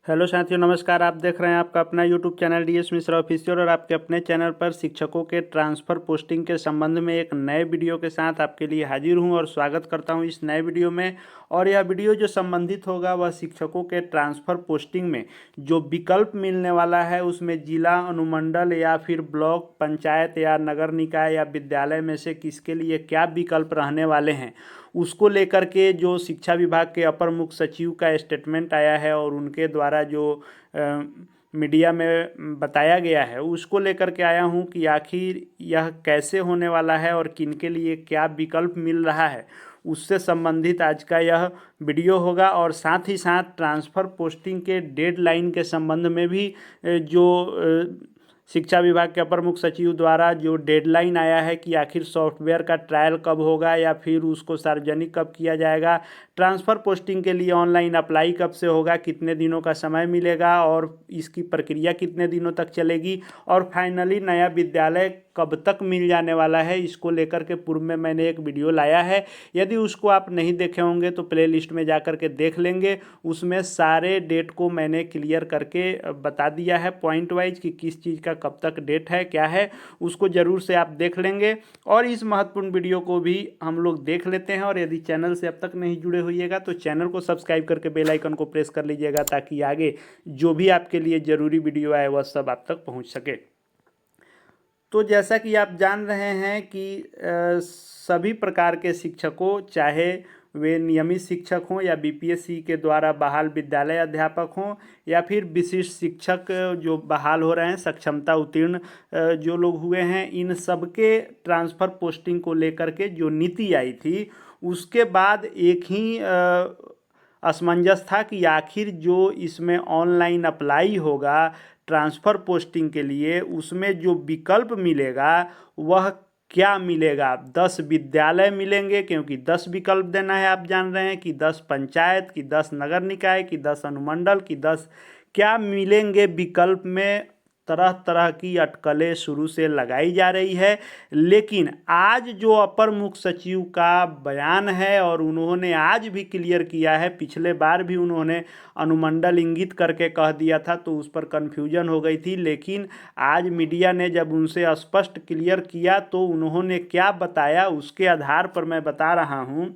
Hello साथियों, नमस्कार। आप देख रहे हैं आपका अपना YouTube channel DS Mishra official और आपके अपने चैनल पर शिक्षकों के ट्रांसफ़र पोस्टिंग के संबंध में एक नए वीडियो के साथ आपके लिए हाजिर हूं और स्वागत करता हूं इस नए वीडियो में। और यह वीडियो जो संबंधित होगा वह शिक्षकों के ट्रांसफ़र पोस्टिंग में जो विकल्प मिलने वाला है उसमें जिला, अनुमंडल या फिर ब्लॉक, पंचायत या नगर निकाय या विद्यालय में से किसके लिए क्या विकल्प रहने वाले हैं उसको लेकर के जो शिक्षा विभाग के अपर मुख्य सचिव का स्टेटमेंट आया है और उनके द्वारा जो मीडिया में बताया गया है उसको लेकर के आया हूं कि आखिर यह कैसे होने वाला है और किनके लिए क्या विकल्प मिल रहा है, उससे संबंधित आज का यह वीडियो होगा। और साथ ही साथ ट्रांसफ़र पोस्टिंग के डेडलाइन के संबंध में भी जो शिक्षा विभाग के अपर मुख्य सचिव द्वारा जो डेडलाइन आया है कि आखिर सॉफ्टवेयर का ट्रायल कब होगा या फिर उसको सार्वजनिक कब किया जाएगा, ट्रांसफ़र पोस्टिंग के लिए ऑनलाइन अप्लाई कब से होगा, कितने दिनों का समय मिलेगा और इसकी प्रक्रिया कितने दिनों तक चलेगी और फाइनली नया विद्यालय कब तक मिल जाने वाला है, इसको लेकर के पूर्व में मैंने एक वीडियो लाया है। यदि उसको आप नहीं देखे होंगे तो प्ले लिस्ट में जा कर के देख लेंगे। उसमें सारे डेट को मैंने क्लियर करके बता दिया है पॉइंट वाइज कि किस चीज़ का कब तक डेट है, क्या है, उसको ज़रूर से आप देख लेंगे। और इस महत्वपूर्ण वीडियो को भी हम लोग देख लेते हैं। और यदि चैनल से अब तक नहीं जुड़े होइएगा तो चैनल को सब्सक्राइब करके बेल आइकन को प्रेस कर लीजिएगा ताकि आगे जो भी आपके लिए ज़रूरी वीडियो आए वह सब आप तक पहुंच सके। तो जैसा कि आप जान रहे हैं कि सभी प्रकार के शिक्षकों, चाहे वे नियमित शिक्षक हों या बीपीएससी के द्वारा बहाल विद्यालय अध्यापक हों या फिर विशिष्ट शिक्षक जो बहाल हो रहे हैं, सक्षमता उत्तीर्ण जो लोग हुए हैं, इन सबके ट्रांसफ़र पोस्टिंग को लेकर के जो नीति आई थी उसके बाद एक ही असमंजस था कि आखिर जो इसमें ऑनलाइन अप्लाई होगा ट्रांसफ़र पोस्टिंग के लिए उसमें जो विकल्प मिलेगा वह क्या मिलेगा। 10 विद्यालय मिलेंगे क्योंकि 10 विकल्प देना है, आप जान रहे हैं कि 10 पंचायत की, 10 नगर निकाय की, 10 अनुमंडल की, 10 क्या मिलेंगे विकल्प में। तरह तरह की अटकलें शुरू से लगाई जा रही है। लेकिन आज जो अपर मुख्य सचिव का बयान है और उन्होंने आज भी क्लियर किया है, पिछले बार भी उन्होंने अनुमंडल इंगित करके कह दिया था तो उस पर कन्फ्यूजन हो गई थी, लेकिन आज मीडिया ने जब उनसे स्पष्ट क्लियर किया तो उन्होंने क्या बताया उसके आधार पर मैं बता रहा हूँ।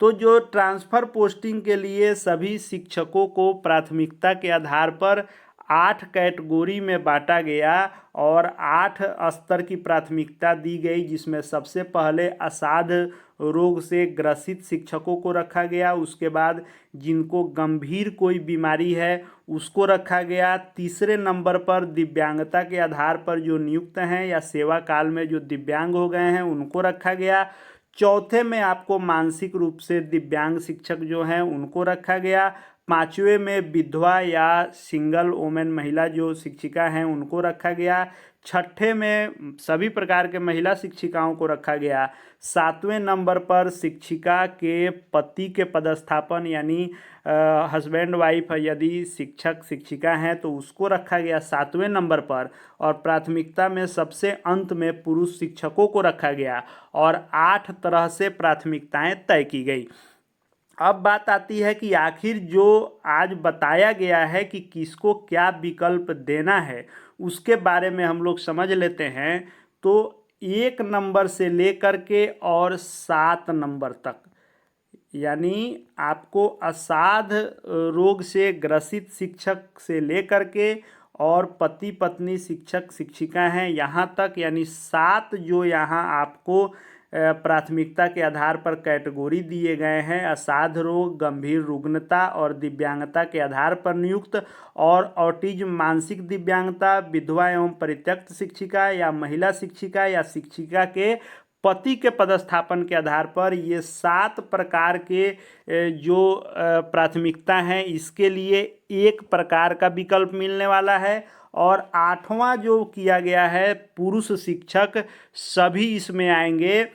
तो जो ट्रांसफ़र पोस्टिंग के लिए सभी शिक्षकों को प्राथमिकता के आधार पर 8 कैटेगरी में बांटा गया और 8 स्तर की प्राथमिकता दी गई, जिसमें सबसे पहले असाध्य रोग से ग्रसित शिक्षकों को रखा गया। उसके बाद जिनको गंभीर कोई बीमारी है उसको रखा गया। तीसरे नंबर पर दिव्यांगता के आधार पर जो नियुक्त हैं या सेवा काल में जो दिव्यांग हो गए हैं उनको रखा गया। चौथे में आपको मानसिक रूप से दिव्यांग शिक्षक जो हैं उनको रखा गया। पांचवे में विधवा या सिंगल वोमेन महिला जो शिक्षिका हैं उनको रखा गया। छठे में सभी प्रकार के महिला शिक्षिकाओं को रखा गया। सातवें नंबर पर शिक्षिका के पति के पदस्थापन यानी हस्बैंड वाइफ यदि शिक्षक शिक्षिका हैं तो उसको रखा गया 7वें नंबर पर। और प्राथमिकता में सबसे अंत में पुरुष शिक्षकों को रखा गया और 8 तरह से प्राथमिकताएं तय की गई। अब बात आती है कि आखिर जो आज बताया गया है कि किसको क्या विकल्प देना है उसके बारे में हम लोग समझ लेते हैं। तो 1 नंबर से लेकर के और 7 नंबर तक, यानी आपको असाध्य रोग से ग्रसित शिक्षक से लेकर के और पति पत्नी शिक्षक शिक्षिका हैं यहाँ तक, यानी 7 जो यहाँ आपको प्राथमिकता के आधार पर कैटेगरी दिए गए हैं। असाध्य रोग, गंभीर रुग्णता और दिव्यांगता के आधार पर नियुक्त और ऑटिज्म, मानसिक दिव्यांगता, विधवा एवं परित्यक्त शिक्षिका या महिला शिक्षिका या शिक्षिका के पति के पदस्थापन के आधार पर ये 7 प्रकार के जो प्राथमिकता हैं इसके लिए एक प्रकार का विकल्प मिलने वाला है। और 8वां जो किया गया है पुरुष शिक्षक, सभी इसमें आएंगे।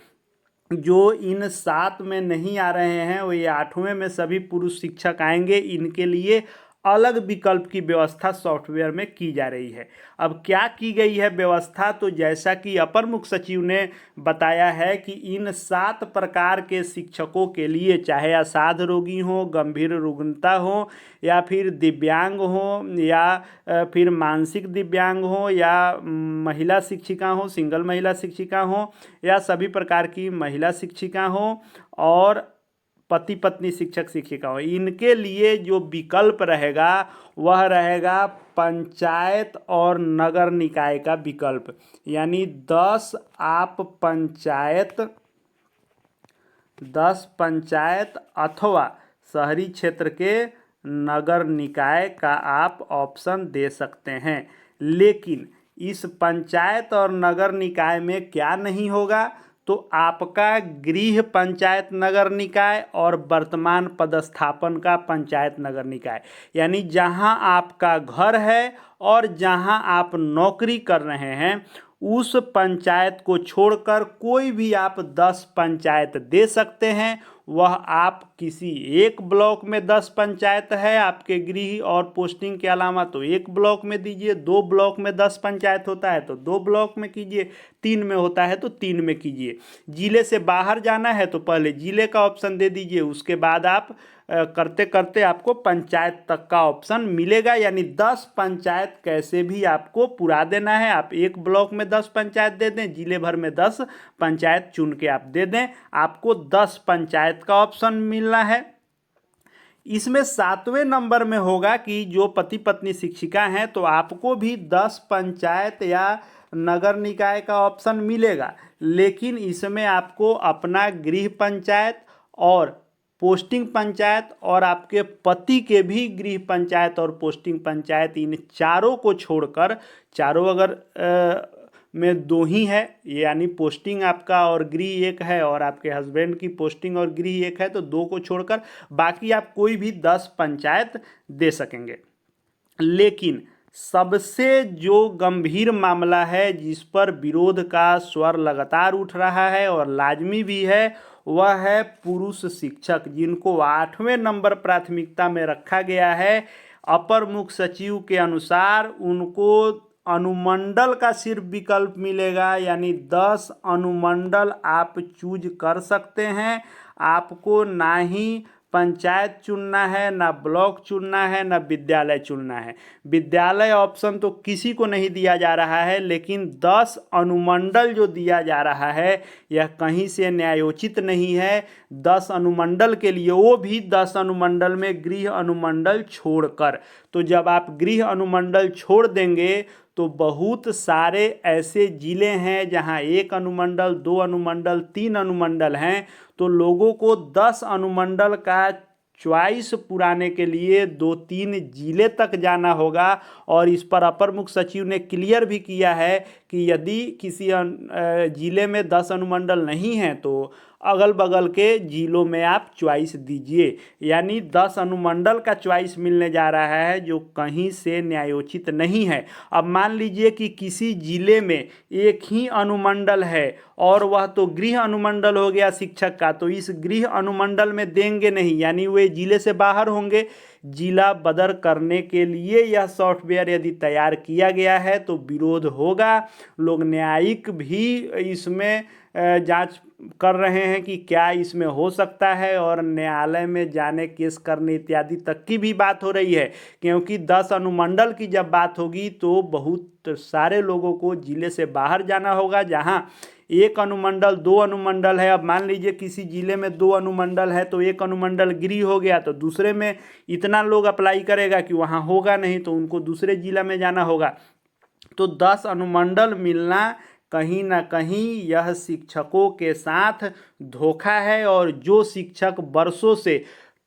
जो इन 7 में नहीं आ रहे हैं वो ये 8वें में सभी पुरुष शिक्षक आएंगे। इनके लिए अलग विकल्प की व्यवस्था सॉफ्टवेयर में की जा रही है। अब क्या की गई है व्यवस्था, तो जैसा कि अपर मुख्य सचिव ने बताया है कि इन 7 प्रकार के शिक्षकों के लिए, चाहे असाध्य रोगी हो, गंभीर रुग्णता हो, या फिर दिव्यांग हो, या फिर मानसिक दिव्यांग हो, या महिला शिक्षिका हो, सिंगल महिला शिक्षिका हो, या सभी प्रकार की महिला शिक्षिका हो, और पति पत्नी शिक्षक शिक्षिका हो, इनके लिए जो विकल्प रहेगा वह रहेगा पंचायत और नगर निकाय का विकल्प। यानी 10 पंचायत अथवा शहरी क्षेत्र के नगर निकाय का आप ऑप्शन दे सकते हैं। लेकिन इस पंचायत और नगर निकाय में क्या नहीं होगा, तो आपका गृह पंचायत नगर निकाय और वर्तमान पदस्थापन का पंचायत नगर निकाय, यानी जहां आपका घर है और जहां आप नौकरी कर रहे हैं उस पंचायत को छोड़कर कोई भी आप 10 पंचायत दे सकते हैं। वह आप किसी एक ब्लॉक में 10 पंचायत है आपके गृह और पोस्टिंग के अलावा तो एक ब्लॉक में दीजिए, 2 ब्लॉक में 10 पंचायत होता है तो 2 ब्लॉक में कीजिए, 3 में होता है तो 3 में कीजिए। जिले से बाहर जाना है तो पहले जिले का ऑप्शन दे दीजिए, उसके बाद आप करते करते आपको पंचायत तक का ऑप्शन मिलेगा। यानी 10 पंचायत कैसे भी आपको पूरा देना है, आप एक ब्लॉक में 10 पंचायत दे दें, जिले भर में 10 पंचायत चुन के आप दे दें, आपको 10 पंचायत का ऑप्शन मिलना है। इसमें 7वें नंबर में होगा कि जो पति पत्नी शिक्षिका हैं तो आपको भी 10 पंचायत या नगर निकाय का ऑप्शन मिलेगा, लेकिन इसमें आपको अपना गृह पंचायत और पोस्टिंग पंचायत और आपके पति के भी गृह पंचायत और पोस्टिंग पंचायत, इन चारों को छोड़कर, चारों अगर में 2 ही है, यानी पोस्टिंग आपका और गृह एक है और आपके हस्बैंड की पोस्टिंग और गृह एक है, तो 2 को छोड़कर बाकी आप कोई भी 10 पंचायत दे सकेंगे। लेकिन सबसे जो गंभीर मामला है जिस पर विरोध का स्वर लगातार उठ रहा है और लाजमी भी है, वह है पुरुष शिक्षक, जिनको 8वें नंबर प्राथमिकता में रखा गया है। अपर मुख्य सचिव के अनुसार उनको अनुमंडल का सिर्फ विकल्प मिलेगा, यानी 10 अनुमंडल आप चूज कर सकते हैं। आपको ना ही पंचायत चुनना है, ना ब्लॉक चुनना है, ना विद्यालय चुनना है। विद्यालय ऑप्शन तो किसी को नहीं दिया जा रहा है, लेकिन 10 अनुमंडल जो दिया जा रहा है यह कहीं से न्यायोचित नहीं है। 10 अनुमंडल के लिए, वो भी 10 अनुमंडल में गृह अनुमंडल छोड़कर, तो जब आप गृह अनुमंडल छोड़ देंगे तो बहुत सारे ऐसे जिले हैं जहां 1 अनुमंडल, 2 अनुमंडल, 3 अनुमंडल हैं, तो लोगों को 10 अनुमंडल का चॉइस पुराने के लिए 2-3 जिले तक जाना होगा। और इस पर अपर मुख्य सचिव ने क्लियर भी किया है कि यदि किसी जिले में 10 अनुमंडल नहीं हैं तो अगल बगल के जिलों में आप चॉइस दीजिए। यानी 10 अनुमंडल का चॉइस मिलने जा रहा है, जो कहीं से न्यायोचित नहीं है। अब मान लीजिए कि किसी जिले में एक ही अनुमंडल है और वह तो गृह अनुमंडल हो गया शिक्षक का, तो इस गृह अनुमंडल में देंगे नहीं, यानी वे जिले से बाहर होंगे। जिला बदर करने के लिए यह सॉफ्टवेयर यदि तैयार किया गया है तो विरोध होगा। लोग न्यायिक भी इसमें जांच कर रहे हैं कि क्या इसमें हो सकता है, और न्यायालय में जाने केस करने इत्यादि तक की भी बात हो रही है। क्योंकि 10 अनुमंडल की जब बात होगी तो बहुत सारे लोगों को जिले से बाहर जाना होगा। जहां 1 अनुमंडल, 2 अनुमंडल है, अब मान लीजिए किसी जिले में 2 अनुमंडल है तो 1 अनुमंडल गृह हो गया, तो दूसरे में इतना लोग अप्लाई करेगा कि वहाँ होगा नहीं, तो उनको दूसरे जिला में जाना होगा। तो 10 अनुमंडल मिलना कहीं ना कहीं यह शिक्षकों के साथ धोखा है। और जो शिक्षक वर्षों से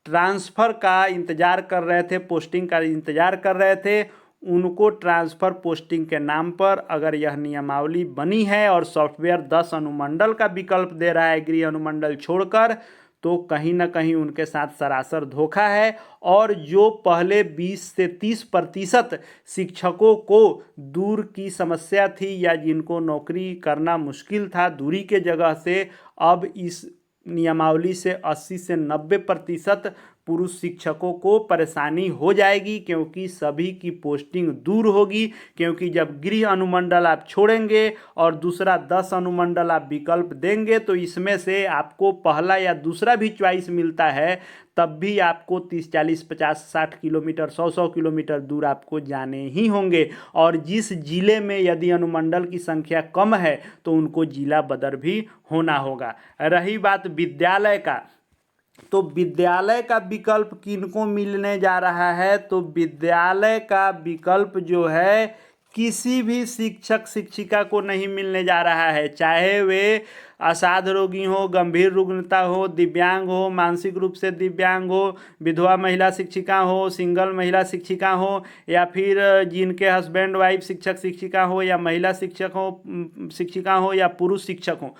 ट्रांसफ़र का इंतज़ार कर रहे थे, पोस्टिंग का इंतज़ार कर रहे थे, उनको ट्रांसफ़र पोस्टिंग के नाम पर अगर यह नियमावली बनी है और सॉफ्टवेयर 10 अनुमंडल का विकल्प दे रहा है गृह अनुमंडल छोड़कर, तो कहीं ना कहीं उनके साथ सरासर धोखा है। और जो पहले 20 से 30% शिक्षकों को दूर की समस्या थी या जिनको नौकरी करना मुश्किल था दूरी के जगह से, अब इस नियमावली से 80 से 90% पुरुष शिक्षकों को परेशानी हो जाएगी, क्योंकि सभी की पोस्टिंग दूर होगी। क्योंकि जब गृह अनुमंडल आप छोड़ेंगे और दूसरा 10 अनुमंडल आप विकल्प देंगे तो इसमें से आपको पहला या दूसरा भी चॉइस मिलता है, तब भी आपको 30, 40, 50, 60 किलोमीटर, 100 किलोमीटर दूर आपको जाने ही होंगे। और जिस जिले में यदि अनुमंडल की संख्या कम है तो उनको जिला बदर भी होना होगा। रही बात विद्यालय का, तो विद्यालय का विकल्प किनको मिलने जा रहा है? तो विद्यालय का विकल्प जो है किसी भी शिक्षक शिक्षिका को नहीं मिलने जा रहा है, चाहे वे असाध रोगी हो, गंभीर रुग्णता हो, दिव्यांग हो, मानसिक रूप से दिव्यांग हो, विधवा महिला शिक्षिका हो, सिंगल महिला शिक्षिका हो, या फिर जिनके हस्बैंड वाइफ शिक्षक शिक्षिका हो, या महिला शिक्षिका हो या पुरुष शिक्षक हो।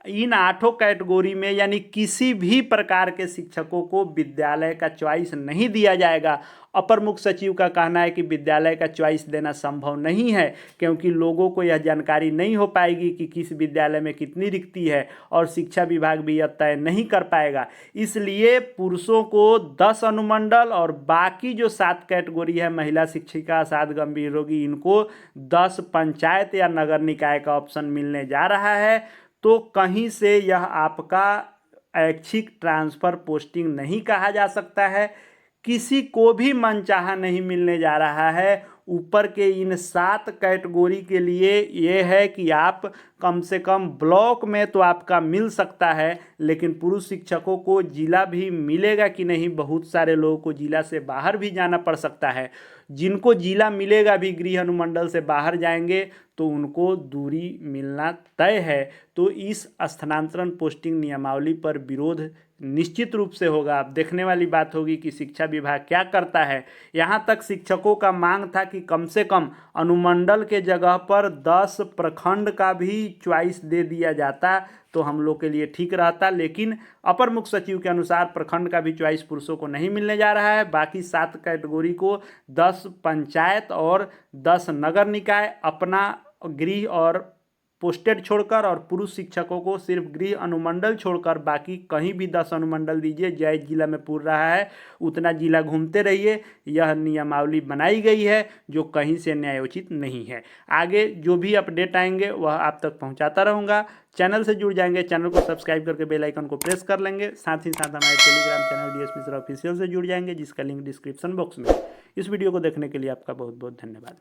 इन 8 कैटेगरी में यानी किसी भी प्रकार के शिक्षकों को विद्यालय का चॉइस नहीं दिया जाएगा। अपर मुख्य सचिव का कहना है कि विद्यालय का चॉइस देना संभव नहीं है, क्योंकि लोगों को यह जानकारी नहीं हो पाएगी कि किस विद्यालय में कितनी रिक्ति है, और शिक्षा विभाग भी यह तय नहीं कर पाएगा। इसलिए पुरुषों को 10 अनुमंडल और बाकी जो 7 कैटेगरी है, महिला शिक्षिका, असाध गंभीर रोगी, इनको 10 पंचायत या नगर निकाय का ऑप्शन मिलने जा रहा है। तो कहीं से यह आपका ऐच्छिक ट्रांसफ़र पोस्टिंग नहीं कहा जा सकता है, किसी को भी मनचाहा नहीं मिलने जा रहा है। ऊपर के इन 7 कैटेगरी के लिए ये है कि आप कम से कम ब्लॉक में तो आपका मिल सकता है, लेकिन पुरुष शिक्षकों को जिला भी मिलेगा कि नहीं, बहुत सारे लोगों को जिला से बाहर भी जाना पड़ सकता है। जिनको जिला मिलेगा भी गृह अनुमंडल से बाहर जाएंगे तो उनको दूरी मिलना तय है। तो इस स्थानांतरण पोस्टिंग नियमावली पर विरोध निश्चित रूप से होगा। अब देखने वाली बात होगी कि शिक्षा विभाग क्या करता है। यहाँ तक शिक्षकों का मांग था कि कम से कम अनुमंडल के जगह पर 10 प्रखंड का भी चॉइस दे दिया जाता तो हम लोग के लिए ठीक रहता, लेकिन अपर मुख्य सचिव के अनुसार प्रखंड का भी चॉइस पुरुषों को नहीं मिलने जा रहा है। बाकी 7 कैटेगरी को 10 पंचायत और 10 नगर निकाय अपना गृह और पोस्टेड छोड़कर, और पुरुष शिक्षकों को सिर्फ गृह अनुमंडल छोड़कर बाकी कहीं भी 10 अनुमंडल दीजिए। जय जिला में पूर रहा है उतना जिला घूमते रहिए। यह नियमावली बनाई गई है जो कहीं से न्यायोचित नहीं है। आगे जो भी अपडेट आएंगे वह आप तक पहुंचाता रहूँगा। चैनल से जुड़ जाएंगे, चैनल को सब्सक्राइब करके बेल आइकन को प्रेस कर लेंगे। साथ ही साथ हमारे Telegram channel DS Mishra official से जुड़ जाएंगे, जिसका लिंक डिस्क्रिप्शन बॉक्स में। इस वीडियो को देखने के लिए आपका बहुत बहुत धन्यवाद।